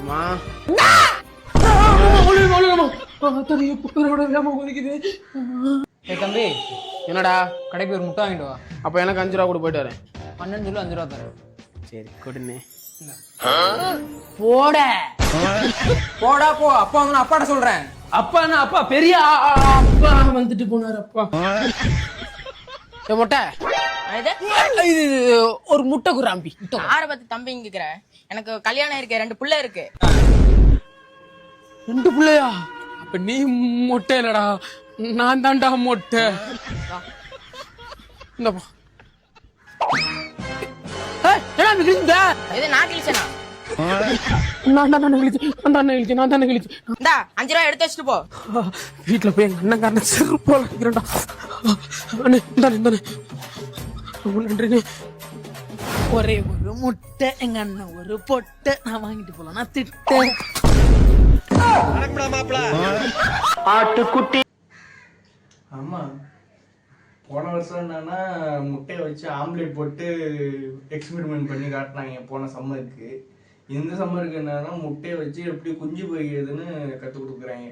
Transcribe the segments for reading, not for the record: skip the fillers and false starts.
அம்மா தம்பி என்னடா கடைக்கு ஒரு முட்டை வாங்கிட்டு வா. அப்போ எனக்கு 5 ரூபா கூட போயிட்டு வரேன். அண்ணன் சொல்லி 5 ரூபா தரேன். சரி கொடுண்ணே. போட போடா போ. அப்பா வந்து அப்பாட்ட சொல்றேன். அப்பா என்ன அப்பா பெரிய அப்பா வந்துட்டு போனார் அப்பா. முட்டை இது ஒரு முட்டை குராம்பி. ஆற பத்தி தம்பிங்கிற எனக்கு கல்யாணம் இருக்கு, 2 புள்ள இருக்கு. 2 பிள்ளையா? அப்ப நீ மொட்டை இல்லடா, நான் தான்டா மொட்டை. இந்தப்பா இது நான் கிழிச்சனா? நான் தானே கிழிச்சு. இந்தா 5 ரூபா எடுத்து வச்சுட்டு போ. வீட்டுல போய் எங்க அண்ணன் காரணம் செருப்பால் அடிக்கிறேன்டா. நன்றி. ஒரே ஒரு முட்டை எங்க அண்ணன் ஒரு பொட்டை நான் வாங்கிட்டு போலாம். நான் திட்டேன் ஆட்டுக்குட்டி. ஆமா, போன வருஷம் என்னன்னா முட்டையை வச்சு ஆம்லேட் போட்டு எக்ஸ்பெரிமெண்ட் பண்ணி காட்டினாங்க போன சம்மருக்கு. இந்த சம்மருக்கு என்னன்னா முட்டையை வச்சு எப்படி குஞ்சு பொரிக்கிறதுன்னு கற்றுக் கொடுக்குறாங்க.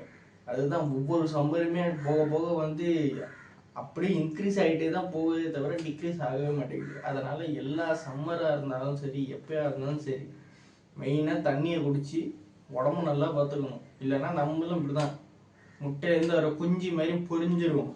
அதுதான் ஒவ்வொரு சம்மருமே போக போக வந்து அப்படியே இன்க்ரீஸ் ஆகிட்டே தான் போகுதே தவிர டிக்ரீஸ் ஆகவே மாட்டேங்குது. அதனால எல்லா சம்மராக இருந்தாலும் சரி, எப்பயா இருந்தாலும் சரி, மெயினாக தண்ணியை குடிச்சு உடம்பு நல்லா பார்த்துக்கணும். இல்லைன்னா நம்மளும் இப்படி தான் முட்டையிலேருந்து வர குஞ்சு மாதிரி பொரிஞ்சிருவோம்.